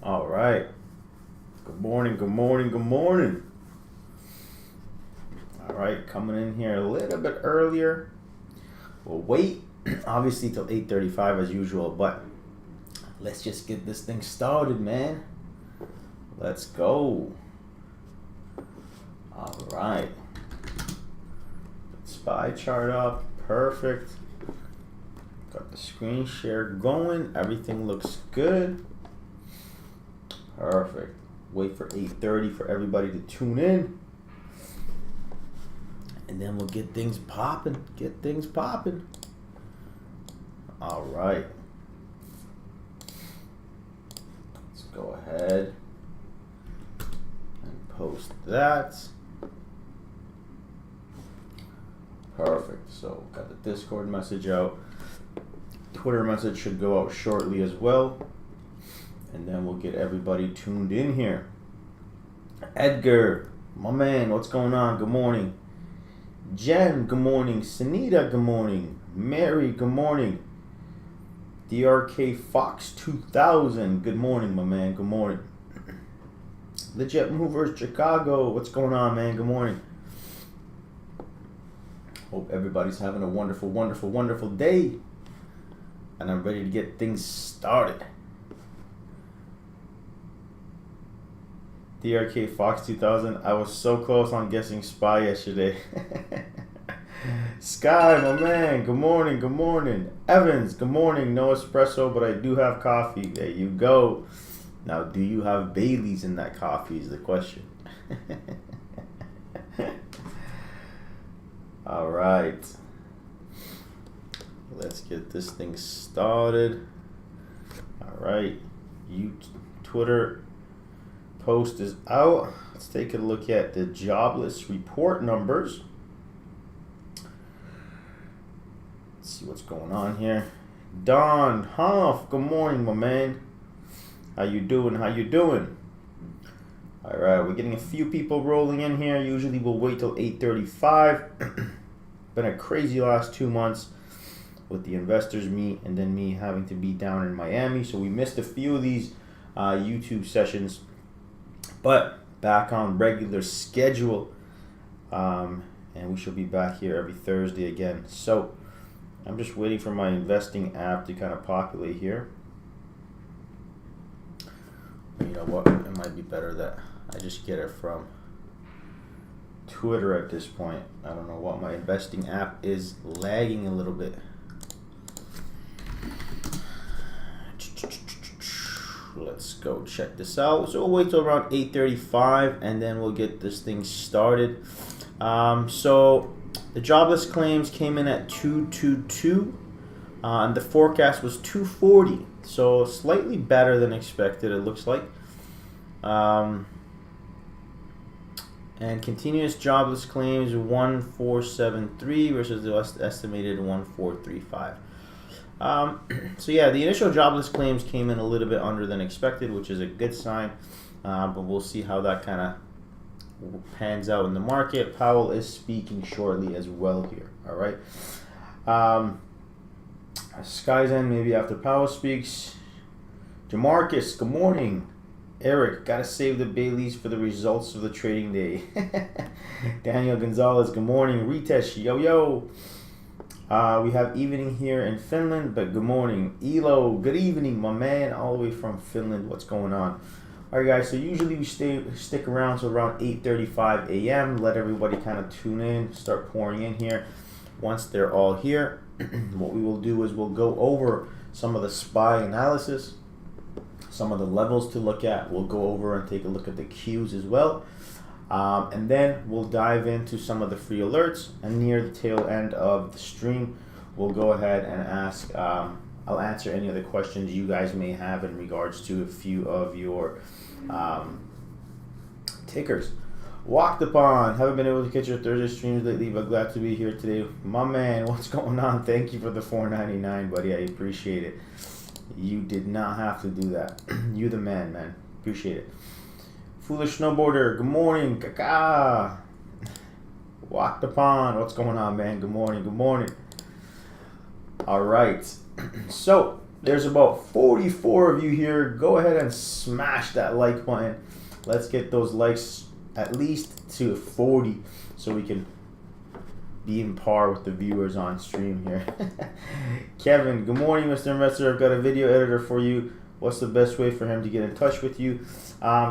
All right. Good morning, good morning, good morning. All right, coming in here a little bit earlier. We'll wait, obviously, till 8:35 as usual, but let's just get this thing started, man. Let's go. All right. SPY chart up. Perfect. Got the screen share going. Everything looks good. Perfect. Wait for 8:30 for everybody to tune in. And then we'll get things popping. All right. Let's go ahead and post that. Perfect. So got the Discord message out. Twitter message should go out shortly as well. And then we'll get everybody tuned in here. Edgar, my man, what's going on? Good morning. Jen, good morning. Sunita, good morning. Mary, good morning. DRK Fox 2000, good morning, my man. Good morning. Legit Movers Chicago, what's going on, man? Good morning. Hope everybody's having a wonderful, wonderful, wonderful day. And I'm ready to get things started. DRK Fox 2000, I was so close on guessing SPY yesterday. Sky, my man, good morning, good morning. Evans, good morning. No espresso, but I do have coffee. There you go. Now, do you have Bailey's in that coffee is the question. All right. Let's get this thing started. All right. Twitter post is out. Let's take a look at the jobless report numbers. Let's see what's going on here. Don Hoff, good morning, my man. How you doing? All right, we're getting a few people rolling in here. Usually we'll wait till 8:35. Been a crazy last 2 months with the investors meet and then me having to be down in Miami. So we missed a few of these YouTube sessions. But back on regular schedule, and we should be back here every Thursday again. So I'm just waiting for my investing app to kind of populate here. You know what? It might be better that I just get it from Twitter at this point. I don't know what, my investing app is lagging a little bit. Let's go check this out. So we'll wait till around 8:35 and then we'll get this thing started. So the jobless claims came in at 222 and the forecast was 240. So slightly better than expected, it looks like. And continuous jobless claims 1473 versus the estimated 1435. So yeah, the initial jobless claims came in a little bit under than expected, which is a good sign. But we'll see how that kind of pans out in the market. Powell is speaking shortly as well here. All right. Sky's end maybe after Powell speaks. Jamarcus, good morning. Eric, gotta save the Baileys for the results of the trading day. Daniel Gonzalez, good morning. Ritesh, yo. We have evening here in Finland, but good morning. Elo, good evening, my man, all the way from Finland. What's going on? All right, guys, so usually we stick around to around 8:35 a.m. Let everybody kind of tune in, start pouring in here. Once they're all here, what we will do is we'll go over some of the SPY analysis, some of the levels to look at. We'll go over and take a look at the Qs as well. And then we'll dive into some of the free alerts, and near the tail end of the stream, we'll go ahead and ask, I'll answer any of the questions you guys may have in regards to a few of your tickers. Walked upon, haven't been able to catch your Thursday streams lately, but glad to be here today. My man, what's going on? Thank you for the $4.99, buddy. I appreciate it. You did not have to do that. You the man, man. Appreciate it. Foolish Snowboarder, good morning. Kaka. Walked upon, what's going on, man? Good morning, good morning. All right. So There's about 44 of you here. Go ahead and smash that like button. Let's get those likes at least to 40 so we can be in par with the viewers on stream here. Kevin, good morning, Mr. Investor. I've got a video editor for you. What's the best way for him to get in touch with you?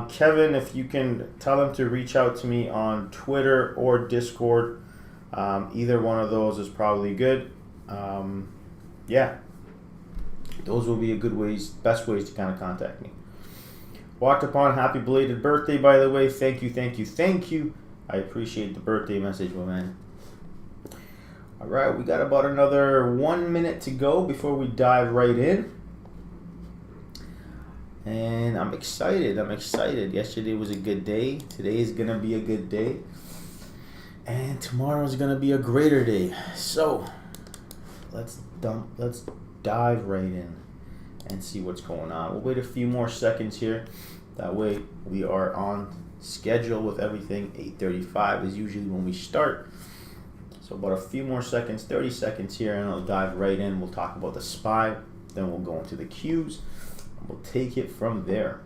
Kevin, if you can tell him to reach out to me on Twitter or Discord. Either one of those is probably good. Yeah, those will be a good best ways to kind of contact me. Walked upon, happy belated birthday, by the way. Thank you, thank you, thank you. I appreciate the birthday message, my man. All right, we got about another 1 minute to go before we dive right in. And I'm excited. Yesterday was a good day. Today is going to be a good day. And tomorrow is going to be a greater day. So let's dive right in and see what's going on. We'll wait a few more seconds here. That way we are on schedule with everything. 8:35 is usually when we start. So about a few more seconds, 30 seconds here, and I'll dive right in. We'll talk about the SPY, then we'll go into the Qs, and we'll take it from there.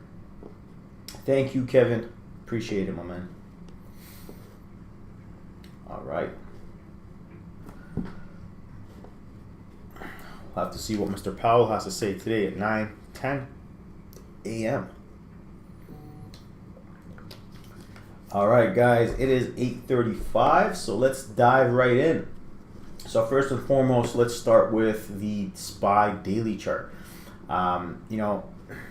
Thank you, Kevin. Appreciate it, my man. All right. We'll have to see what Mr. Powell has to say today at 9:10 a.m. All right, guys, it is 8:35, so let's dive right in. So first and foremost, let's start with the SPY daily chart. You know,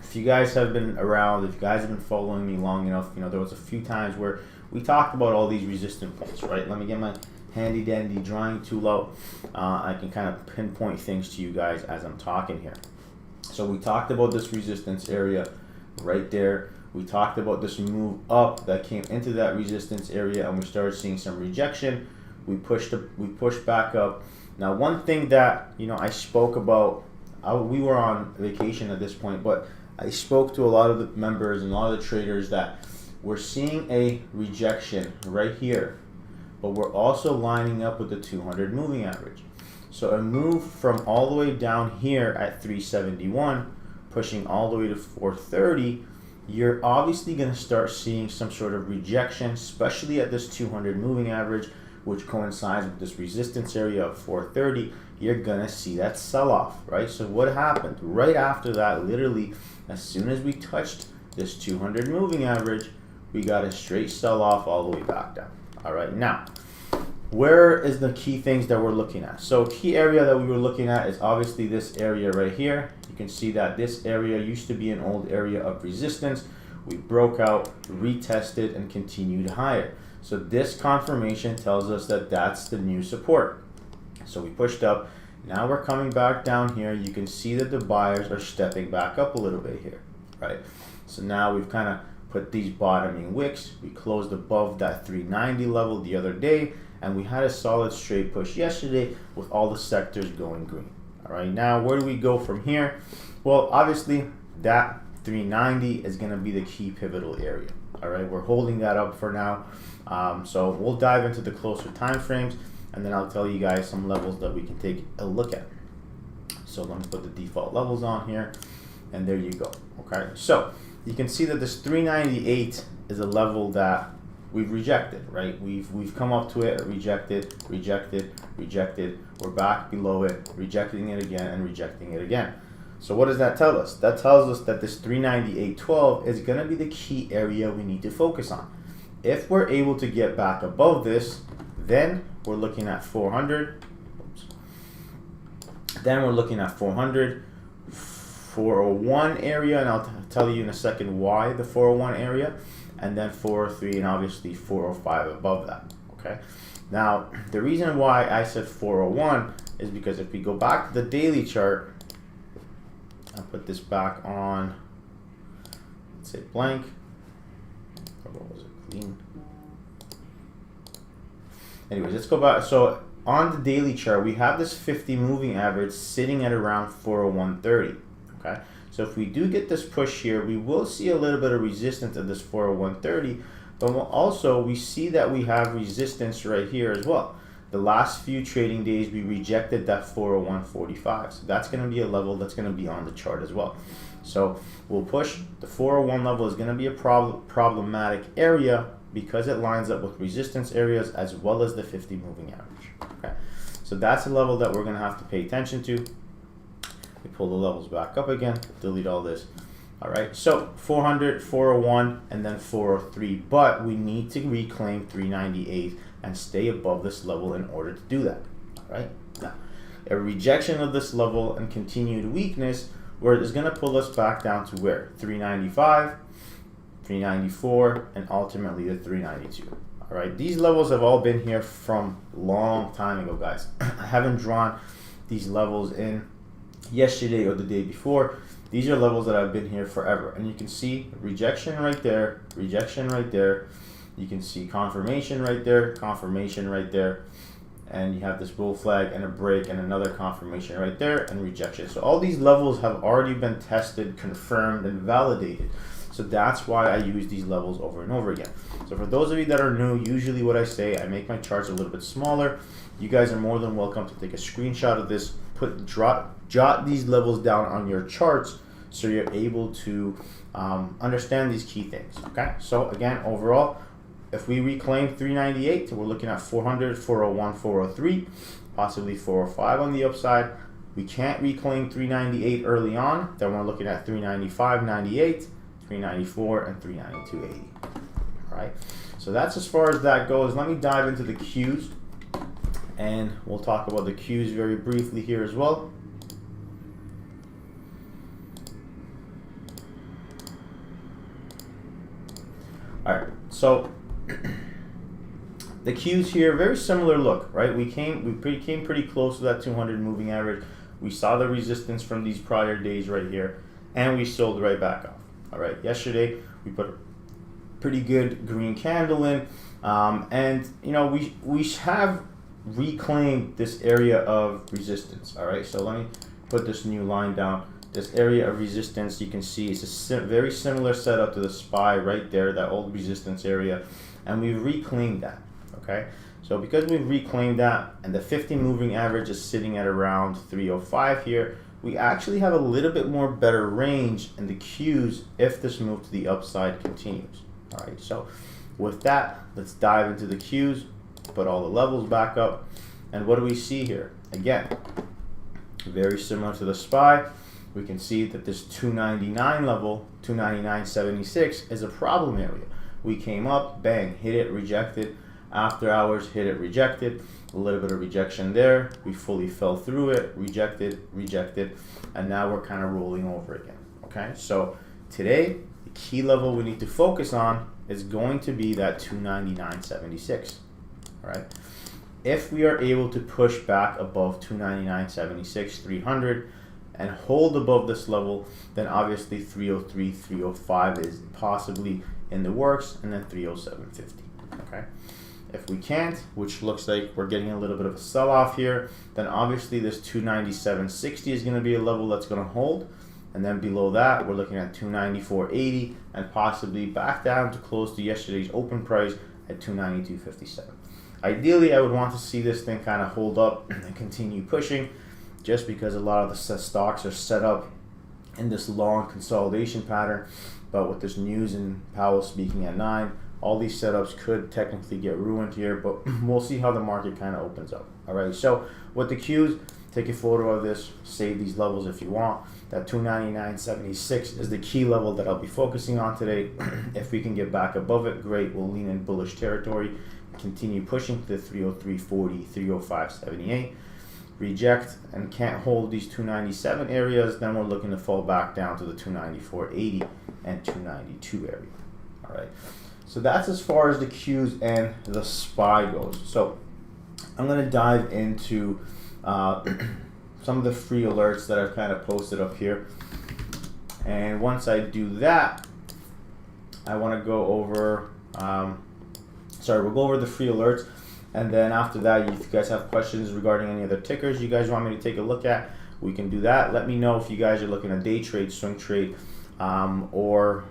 if you guys have been around, if you guys have been following me long enough, you know, there was a few times where we talked about all these resistance points, right? Let me get my handy dandy drawing tool out. I can kind of pinpoint things to you guys as I'm talking here. So we talked about this resistance area right there. We talked about this move up that came into that resistance area, and we started seeing some rejection. We pushed back up. Now, one thing that, you know, I spoke about, we were on vacation at this point, but I spoke to a lot of the members and a lot of the traders that we're seeing a rejection right here, but we're also lining up with the 200 moving average. So a move from all the way down here at 371, pushing all the way to 430, you're obviously going to start seeing some sort of rejection, especially at this 200 moving average, which coincides with this resistance area of 430. You're going to see that sell-off, right? So what happened? Right after that, literally, as soon as we touched this 200 moving average, we got a straight sell-off all the way back down. All right, now, where is the key things that we're looking at? So key area that we were looking at is obviously this area right here. You can see that this area used to be an old area of resistance. We broke out, retested, and continued higher. So this confirmation tells us that that's the new support. So we pushed up. Now we're coming back down here. You can see that the buyers are stepping back up a little bit here, right? So now we've kind of put these bottoming wicks. We closed above that 390 level the other day, and we had a solid straight push yesterday with all the sectors going green. All right, now where do we go from here? Well, obviously that 390 is going to be the key pivotal area. All right, we're holding that up for now. So we'll dive into the closer time frames, and then I'll tell you guys some levels that we can take a look at. So let me put the default levels on here, and there you go. Okay, so you can see that this 398 is a level that we've rejected, right? We've come up to it, rejected, rejected, rejected. We're back below it, rejecting it again, and rejecting it again. So what does that tell us? That tells us that this 398.12 is going to be the key area we need to focus on. If we're able to get back above this, then we're looking at 400. Oops. Then we're looking at 400, 401 area, and I'll tell you in a second why the 401 area, and then 403, and obviously 405 above that. Okay. Now, the reason why I said 401 is because if we go back to the daily chart, I'll put this back on, let's say blank, or what was it, clean? Anyways, let's go back. So on the daily chart, we have this 50 moving average sitting at around 401.30. Okay, so if we do get this push here, we will see a little bit of resistance at this 401.30, but we see that we have resistance right here as well. the last few trading days we rejected that 401.45. So that's going to be a level that's going to be on the chart as well. So we'll push. The 401 level is going to be a problematic area because it lines up with resistance areas as well as the 50 moving average. Okay, so that's a level that we're going to have to pay attention to. We pull the levels back up again, delete all this. All right, so 400, 401, and then 403, but we need to reclaim 398 and stay above this level in order to do that. All right, now a rejection of this level and continued weakness, where it's going to pull us back down to where? 395, 394, and ultimately the 392. All right, these levels have all been here from long time ago, guys. I haven't drawn these levels in yesterday or the day before. These are levels that have been here forever, and you can see rejection right there, rejection right there. You can see confirmation right there, confirmation right there, and you have this bull flag and a break and another confirmation right there and rejection. So all these levels have already been tested, confirmed, and validated. So that's why I use these levels over and over again. So for those of you that are new, usually what I say, I make my charts a little bit smaller. You guys are more than welcome to take a screenshot of this, jot these levels down on your charts so you're able to understand these key things. Okay, so again, overall, if we reclaim 398, we're looking at 400, 401, 403, possibly 405 on the upside. We can't reclaim 398 early on, then we're looking at 395, 98, 394, and 392, 80. All right, so that's as far as that goes. Let me dive into the Qs, and we'll talk about the Qs very briefly here as well. All right, so the Qs here, very similar look, right? We came pretty close to that 200 moving average. We saw the resistance from these prior days right here, and we sold right back off. All right, yesterday we put a pretty good green candle in, and you know we have reclaimed this area of resistance. All right, so let me put this new line down. This area of resistance, you can see it's a very similar setup to the SPY right there, that old resistance area, and we've reclaimed that. Okay, so because we've reclaimed that and the 50 moving average is sitting at around 305 here, we actually have a little bit more better range in the Qs if this move to the upside continues. All right, so with that, let's dive into the Qs, put all the levels back up, and what do we see here? Again, very similar to the SPY. We can see that this 299 level, 299.76, is a problem area. We came up, bang, hit it, rejected. After hours, hit it, rejected. A little bit of rejection there. We fully fell through it, rejected, rejected, and now we're kind of rolling over again. Okay, so today, the key level we need to focus on is going to be that 299.76. All right. If we are able to push back above 299.76, 300, and hold above this level, then obviously 303, 305 is possibly in the works, and then 307.50. Okay, if we can't, which looks like we're getting a little bit of a sell-off here, then obviously this 297.60 is going to be a level that's going to hold, and then below that we're looking at 294.80 and possibly back down to close to yesterday's open price at 292.57. Ideally, I would want to see this thing kind of hold up and continue pushing, just because a lot of the stocks are set up in this long consolidation pattern. But with this news and Powell speaking at 9, all these setups could technically get ruined here, but we'll see how the market kind of opens up. All right, so with the Qs, take a photo of this, save these levels if you want. That 299.76 is the key level that I'll be focusing on today. If we can get back above it, great, we'll lean in bullish territory, continue pushing to the 303.40, 305.78. Reject and can't hold these 297 areas, then we're looking to fall back down to the 294.80 and 292 area. All right, so that's as far as the Qs and the SPY goes. So I'm going to dive into some of the free alerts that I've kind of posted up here, and once I do that, I want to go over we'll go over the free alerts. And then after that, if you guys have questions regarding any other tickers you guys want me to take a look at, we can do that. Let me know if you guys are looking at day trade, swing trade, or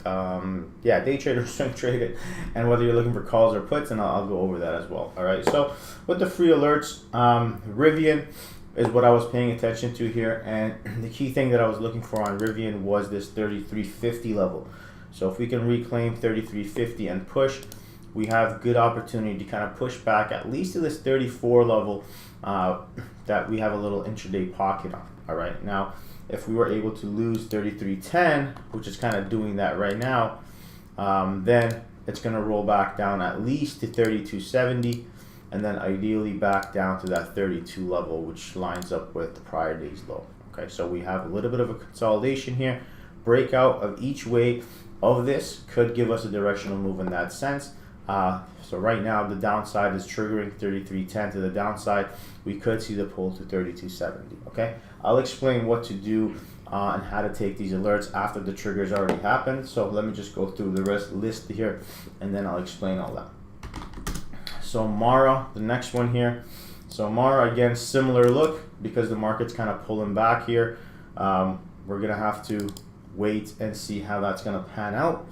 day trade or swing trade it, and whether you're looking for calls or puts, and I'll go over that as well. All right, so with the free alerts, Rivian is what I was paying attention to here, and the key thing that I was looking for on Rivian was this 3350 level. So if we can reclaim 3350 and push, we have good opportunity to kind of push back at least to this 34 level that we have a little intraday pocket on. All right, now if we were able to lose 3310, which is kind of doing that right now, then it's going to roll back down at least to 3270, and then ideally back down to that 32 level, which lines up with the prior day's low. Okay, so we have a little bit of a consolidation here. Breakout of each way of this could give us a directional move in that sense. So right now the downside is triggering 3310 to the downside. We could see the pull to 3270. Okay, I'll explain what to do and how to take these alerts after the triggers already happened. So let me just go through the list here, and then I'll explain all that. So Mara, the next one here. So Mara, again, similar look because the market's kind of pulling back here. We're gonna have to wait and see how that's gonna pan out.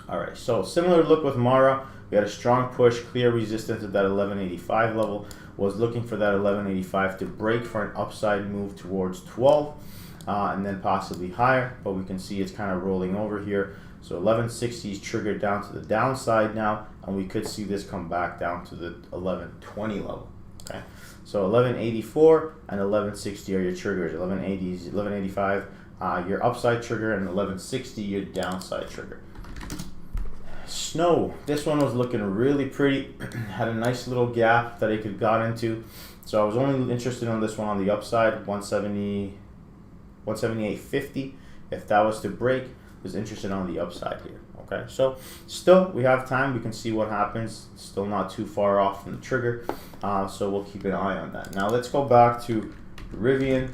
All right, so similar look with Mara. We had a strong push, clear resistance at that 1185 level. Was looking for that 1185 to break for an upside move towards 12, and then possibly higher. But we can see it's kind of rolling over here. So 1160 is triggered down to the downside now, and we could see this come back down to the 1120 level. Okay, so 1184 and 1160 are your triggers. 1180 is 1185 your upside trigger, and 1160 your downside trigger. Snow, this one was looking really pretty. Had a nice little gap that it could got into. So I was only interested in this one on the upside, 178.50. If that was to break, was interested on the upside here. Okay, so still we have time. We can see what happens. Still not too far off from the trigger, so we'll keep an eye on that. Now let's go back to Rivian,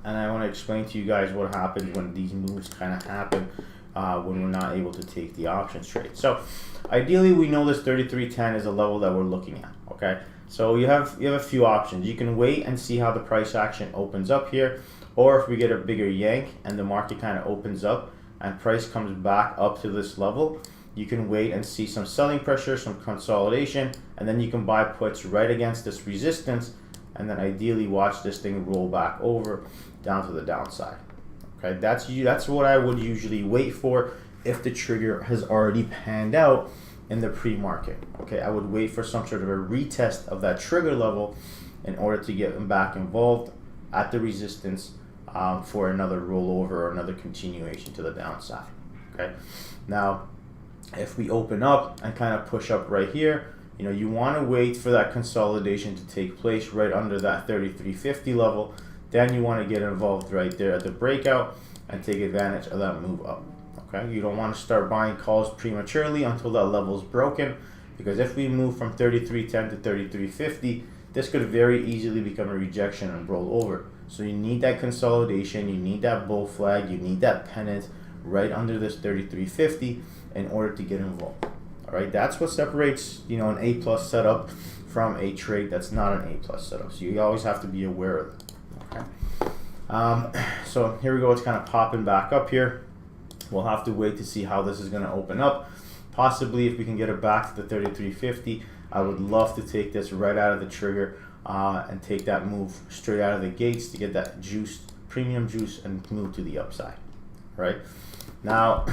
and I want to explain to you guys what happens when these moves kind of happen. When we're not able to take the options trade. So ideally we know this 3310 is a level that we're looking at. Okay, so you have a few options. You can wait and see how the price action opens up here, or if we get a bigger yank and the market kind of opens up and price comes back up to this level, you can wait and see some selling pressure, some consolidation, and then you can buy puts right against this resistance, and then ideally watch this thing roll back over down to the downside. Okay, that's what I would usually wait for if the trigger has already panned out in the pre-market. Okay, I would wait for some sort of a retest of that trigger level in order to get them back involved at the resistance for another rollover or another continuation to the downside. Okay, now if we open up and kind of push up right here, you want to wait for that consolidation to take place right under that 3350 level. Then you want to get involved right there at the breakout and take advantage of that move up. Okay, you don't want to start buying calls prematurely until that level is broken, because if we move from 3310 to 3350, this could very easily become a rejection and roll over. So you need that consolidation, you need that bull flag, you need that pennant right under this 3350 in order to get involved. All right, that's what separates an A+ setup from a trade that's not an A+ setup. So you always have to be aware of it. So here we go, it's kind of popping back up here. We'll have to wait to see how this is going to open up. Possibly if we can get it back to the 3350, I would love to take this right out of the trigger and take that move straight out of the gates to get that juice, premium juice, and move to the upside. Right now,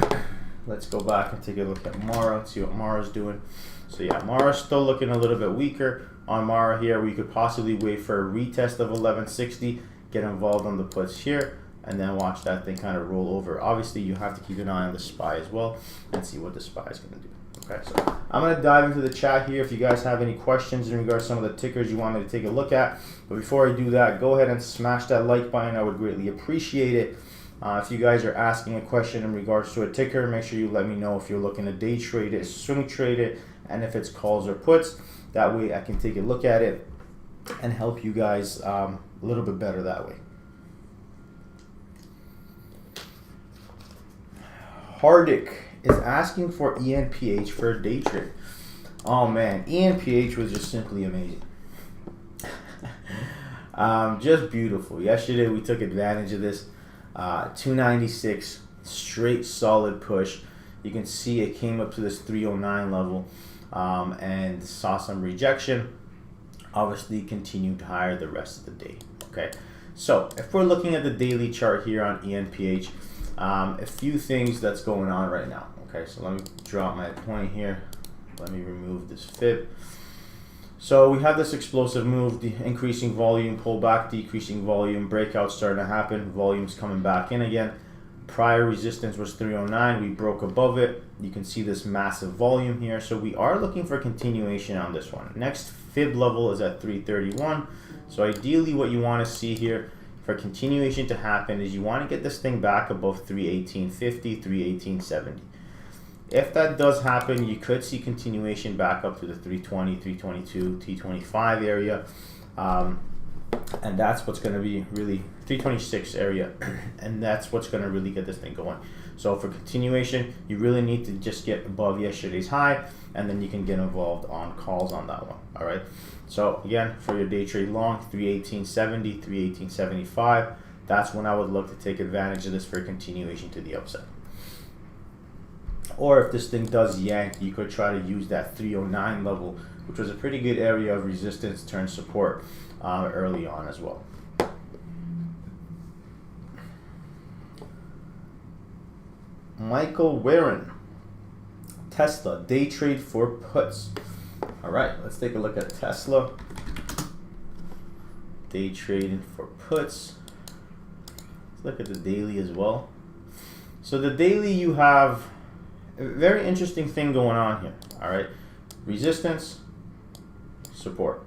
let's go back and take a look at Mara, see what Mara's doing. So yeah, Mara's still looking a little bit weaker. On Mara here, we could possibly wait for a retest of 1160, get involved on the puts here, and then watch that thing kind of roll over. Obviously, you have to keep an eye on the SPY as well and see what the SPY is going to do. Okay, so I'm going to dive into the chat here if you guys have any questions in regards to some of the tickers you want me to take a look at. But before I do that, go ahead and smash that like button. I would greatly appreciate it. If you guys are asking a question in regards to a ticker, make sure you let me know if you're looking to day trade it, swing trade it, and if it's calls or puts. That way I can take a look at it and help you guys a little bit better that way. Hardick is asking for ENPH for a day trade. Oh man, ENPH was just simply amazing. Just beautiful. Yesterday we took advantage of this. 296, straight solid push. You can see it came up to this 309 level and saw some rejection. Obviously continued higher the rest of the day. Okay, so if we're looking at the daily chart here on ENPH, a few things that's going on right now. Okay, so let me draw my point here. Let me remove this fib. So we have this explosive move, the increasing volume, pullback, decreasing volume, breakout starting to happen, volume's coming back in again. Prior resistance was 309, we broke above it. You can see this massive volume here. So we are looking for continuation on this one. Next fib level is at 331. So ideally what you want to see here for continuation to happen is you want to get this thing back above 318.50, 318.70. If that does happen, you could see continuation back up to the 320, 322, T25 area. And that's what's going to be really 326 area. And that's what's going to really get this thing going. So for continuation, you really need to just get above yesterday's high, and then you can get involved on calls on that one. All right. So again, for your day trade long, 318.70, 318.75, that's when I would look to take advantage of this for continuation to the upside. Or if this thing does yank, you could try to use that 309 level, which was a pretty good area of resistance turn support early on as well. Michael Warren, Tesla, day trade for puts. All right, let's take a look at Tesla. Day trading for puts. Let's look at the daily as well. So the daily, you have a very interesting thing going on here. All right, resistance, support.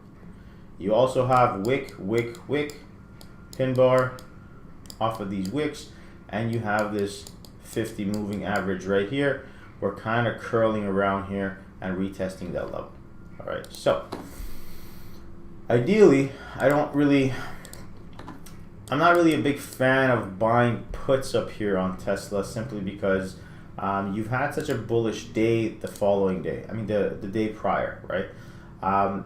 You also have wick, pin bar off of these wicks, and you have this 50 moving average right here. We're kind of curling around here and retesting that level. All right, so ideally, I'm not really a big fan of buying puts up here on Tesla, simply because you've had such a bullish day the following day. I mean, the day prior, right?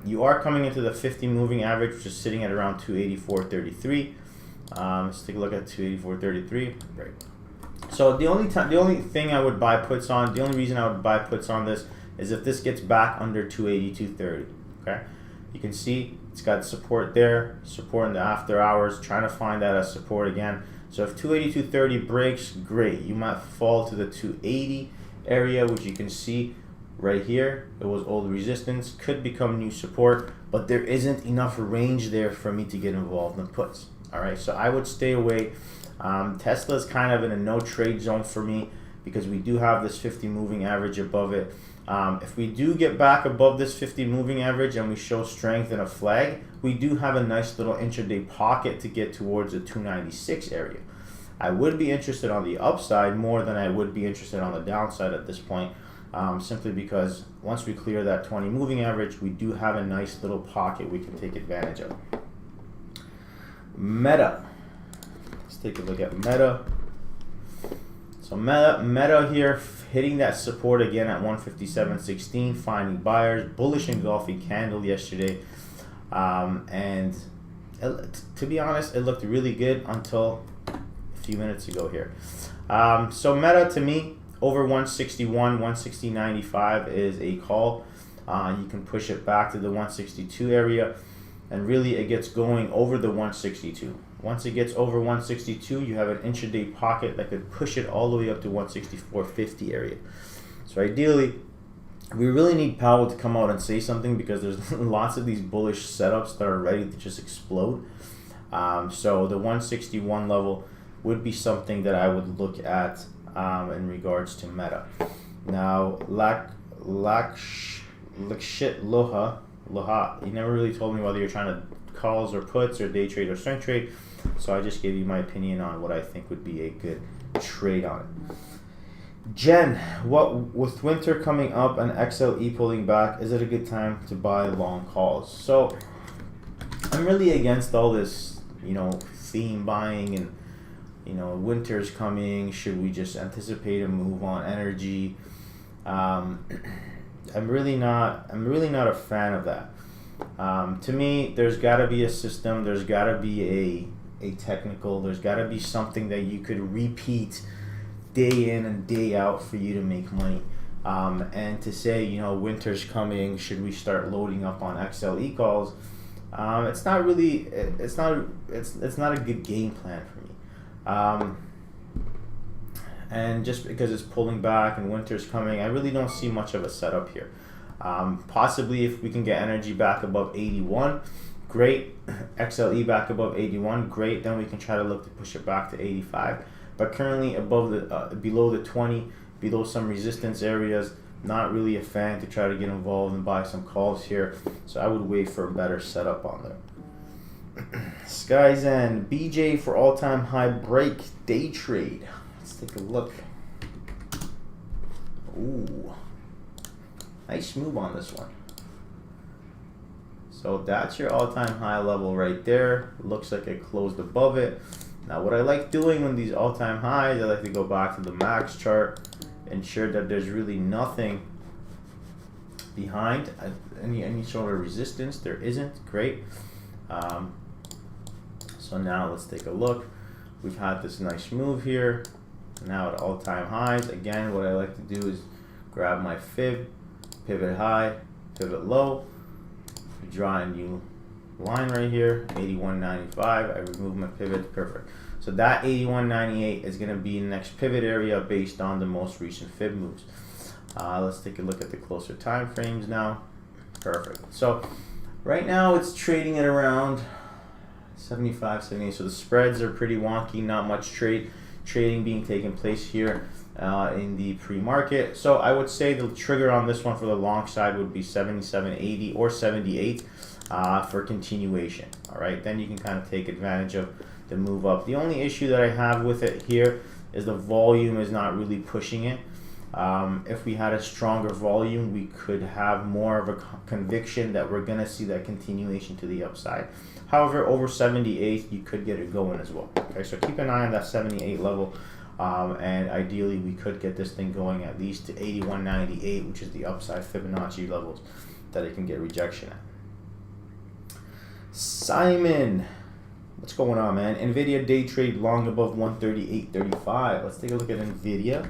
You are coming into the 50 moving average, which is sitting at around 284.33. Let's take a look at 284.33. Right. So the only thing I would buy puts on, the only reason I would buy puts on this is if this gets back under 282.30. Okay, you can see it's got support there, support in the after hours, trying to find that as support again. So if 282.30 breaks, great. You might fall to the 280 area, which you can see right here. It was old resistance, could become new support, but there isn't enough range there for me to get involved in puts. All right, so I would stay away. Tesla is kind of in a no trade zone for me because we do have this 50 moving average above it. If we do get back above this 50 moving average and we show strength in a flag, we do have a nice little intraday pocket to get towards the 296 area. I would be interested on the upside more than I would be interested on the downside at this point, simply because once we clear that 20 moving average, we do have a nice little pocket we can take advantage of. Meta. Let's take a look at Meta. So Meta here hitting that support again at 157.16, finding buyers, bullish engulfing candle yesterday, and to be honest, it looked really good until a few minutes ago here. So Meta, to me, over 161, 160.95 is a call. You can push it back to the 162 area, and really it gets going over the 162. Once it gets over 162, you have an intraday pocket that could push it all the way up to 164.50 area. So ideally, we really need Powell to come out and say something, because there's lots of these bullish setups that are ready to just explode. So the 161 level would be something that I would look at in regards to Meta. Now, Loha, you never really told me whether you're trying to calls or puts or day trade or swing trade, so I just gave you my opinion on what I think would be a good trade on it. Jen, what with winter coming up and XLE pulling back, is it a good time to buy long calls? So I'm really against all this, theme buying and winter's coming. Should we just anticipate a move on energy? I'm really not a fan of that. To me, there's got to be a system. There's got to be a technical. There's got to be something that you could repeat day in and day out for you to make money. And to say, you know, winter's coming, should we start loading up on XLE calls? It's not really, it's not a good game plan for me. And just because it's pulling back and winter's coming, I really don't see much of a setup here. Possibly if we can get energy back above 81, great. XLE back above 81, great. Then we can try to look to push it back to 85. But currently above the below the 20, below some resistance areas, not really a fan to try to get involved and buy some calls here. So I would wait for a better setup on there. Skies and BJ for all-time high break day trade. Let's take a look. Ooh, nice move on this one. So that's your all-time high level right there. Looks like it closed above it. Now what I like doing when these all-time highs, I like to go back to the max chart, ensure that there's really nothing behind any sort of resistance. There isn't. Great. So now let's take a look. We've had this nice move here. Now at all-time highs. Again, what I like to do is grab my fib, pivot high, pivot low, draw a new line right here, 81.95. I remove my pivot. Perfect. So that 81.98 is going to be the next pivot area based on the most recent fib moves. Let's take a look at the closer time frames now. Perfect. So right now it's trading at around 75, 78. So the spreads are pretty wonky. Not much trading being taken place here in the pre-market. So I would say the trigger on this one for the long side would be 77.80 or 78 for continuation. All right, then you can kind of take advantage of the move up. The only issue that I have with it here is the volume is not really pushing it. If we had a stronger volume, we could have more of a conviction that we're gonna see that continuation to the upside. However, over 78, you could get it going as well. Okay, so keep an eye on that 78 level, and ideally we could get this thing going at least to 81.98, which is the upside Fibonacci levels that it can get rejection at. Simon, what's going on, man? NVIDIA day trade long above 138.35. Let's take a look at NVIDIA.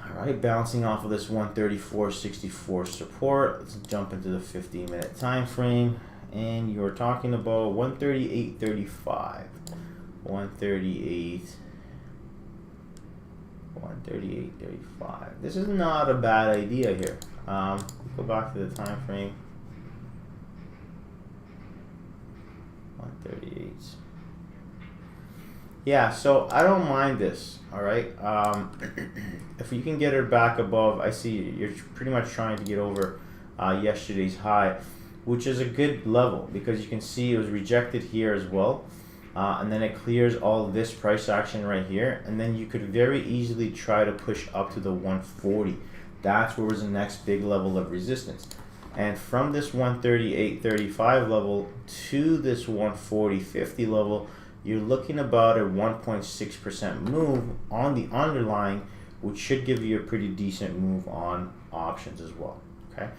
All right, bouncing off of this 134.64 support. Let's jump into the 15-minute time frame, and you're talking about 138.35. 138.35. This is not a bad idea here. Go back to the time frame. 138. Yeah, so I don't mind this. All right. If you can get her back above, I see you're pretty much trying to get over yesterday's high, which is a good level because you can see it was rejected here as well. And then it clears all of this price action right here, and then you could very easily try to push up to the 140. That's where was the next big level of resistance. And from this 138.35 level to this 140.50 level, you're looking about a 1.6% move on the underlying, which should give you a pretty decent move on options as well. Okay,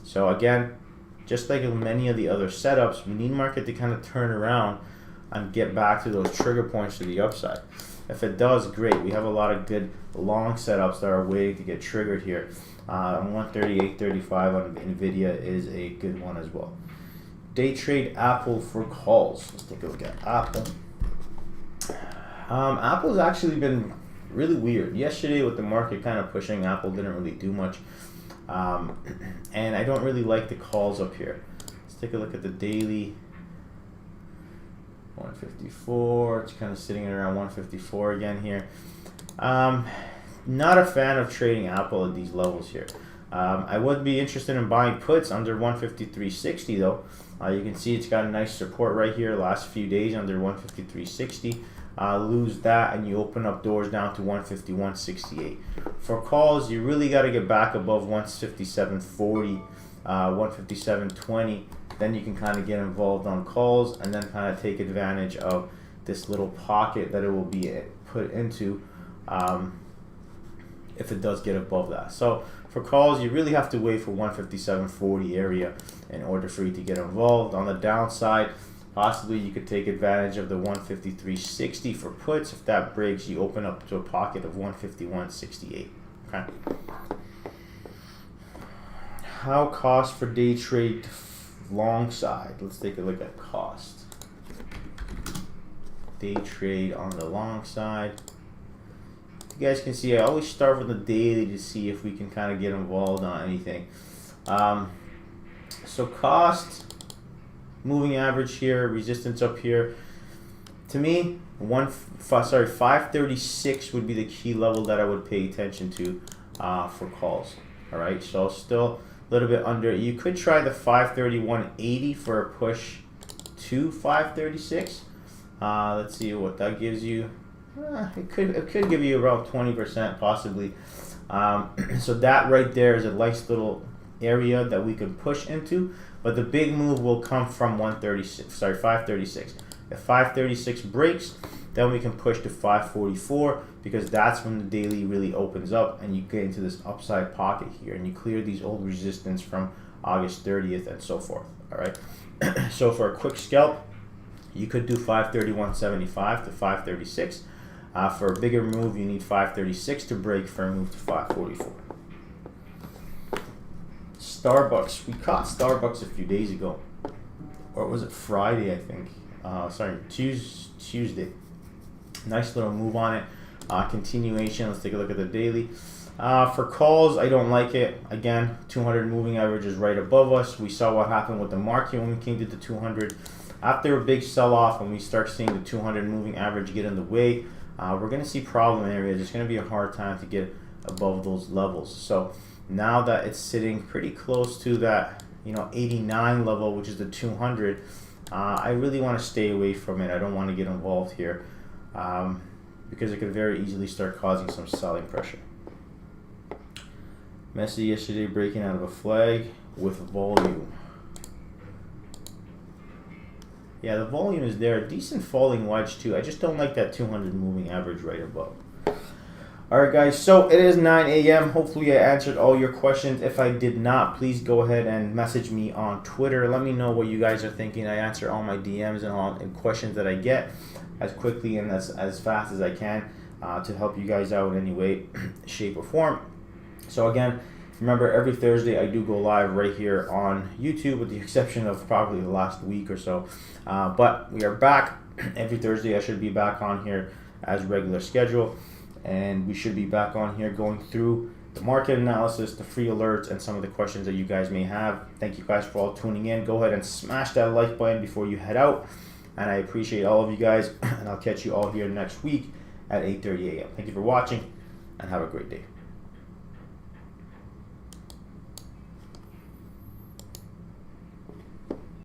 so again, just like in many of the other setups, we need market to kind of turn around and get back to those trigger points to the upside. If it does, great. We have a lot of good long setups that are waiting to get triggered here. 138.35 on NVIDIA is a good one as well. Day trade Apple for calls. Let's take a look at Apple. Apple's actually been really weird. Yesterday with the market kind of pushing, Apple didn't really do much. And I don't really like the calls up here. Let's take a look at the daily. 154. It's kind of sitting at around 154 again here. Not a fan of trading Apple at these levels here. I would be interested in buying puts under 153.60 though. You can see it's got a nice support right here last few days under 153.60. Lose that and you open up doors down to 151.68. For calls, you really got to get back above 157.40, 157.20. Then you can kind of get involved on calls and then kind of take advantage of this little pocket that it will be put into if it does get above that. So for calls, you really have to wait for 157.40 area in order for you to get involved. On the downside, Possibly you could take advantage of the 153.60 for puts. If that breaks, you open up to a pocket of 151.68. Okay. How cost for day trade long side? Let's take a look at cost. Day trade on the long side. You guys can see I always start with the daily to see if we can kind of get involved on anything. So cost, moving average here, resistance up here. To me, 536 would be the key level that I would pay attention to for calls. All right, so still a little bit under. You could try the 531.80 for a push to 536. Let's see what that gives you. It could give you around 20% possibly. So that right there is a nice little area that we can push into, but the big move will come from 536. If 536 breaks, then we can push to 544, because that's when the daily really opens up and you get into this upside pocket here and you clear these old resistance from August 30th and so forth. All right. So for a quick scalp, you could do 531.75 to 536. For a bigger move, you need 536 to break for a move to 544. Starbucks. We caught Starbucks a few days ago. Or was it Friday, I think? Tuesday. Nice little move on it. Continuation. Let's take a look at the daily. For calls, I don't like it. Again, 200 moving average is right above us. We saw what happened with the market when we came to the 200. After a big sell-off, when we start seeing the 200 moving average get in the way, we're going to see problem areas. It's going to be a hard time to get above those levels. So now that it's sitting pretty close to that, 89 level, which is the 200, I really want to stay away from it. I don't want to get involved here because it could very easily start causing some selling pressure. Messi yesterday breaking out of a flag with volume. Yeah, the volume is there. Decent falling wedge too. I just don't like that 200 moving average right above. Alright guys, so it is 9 a.m. Hopefully I answered all your questions. If I did not, please go ahead and message me on Twitter. Let me know what you guys are thinking. I answer all my DMs and questions that I get as quickly and as fast as I can to help you guys out in any way, shape, or form. So again, remember, every Thursday I do go live right here on YouTube, with the exception of probably the last week or so. But we are back every Thursday. I should be back on here as regular schedule. And we should be back on here going through the market analysis, the free alerts, and some of the questions that you guys may have. Thank you guys for all tuning in. Go ahead and smash that like button before you head out. And I appreciate all of you guys. And I'll catch you all here next week at 8:30 a.m. Thank you for watching, and have a great day.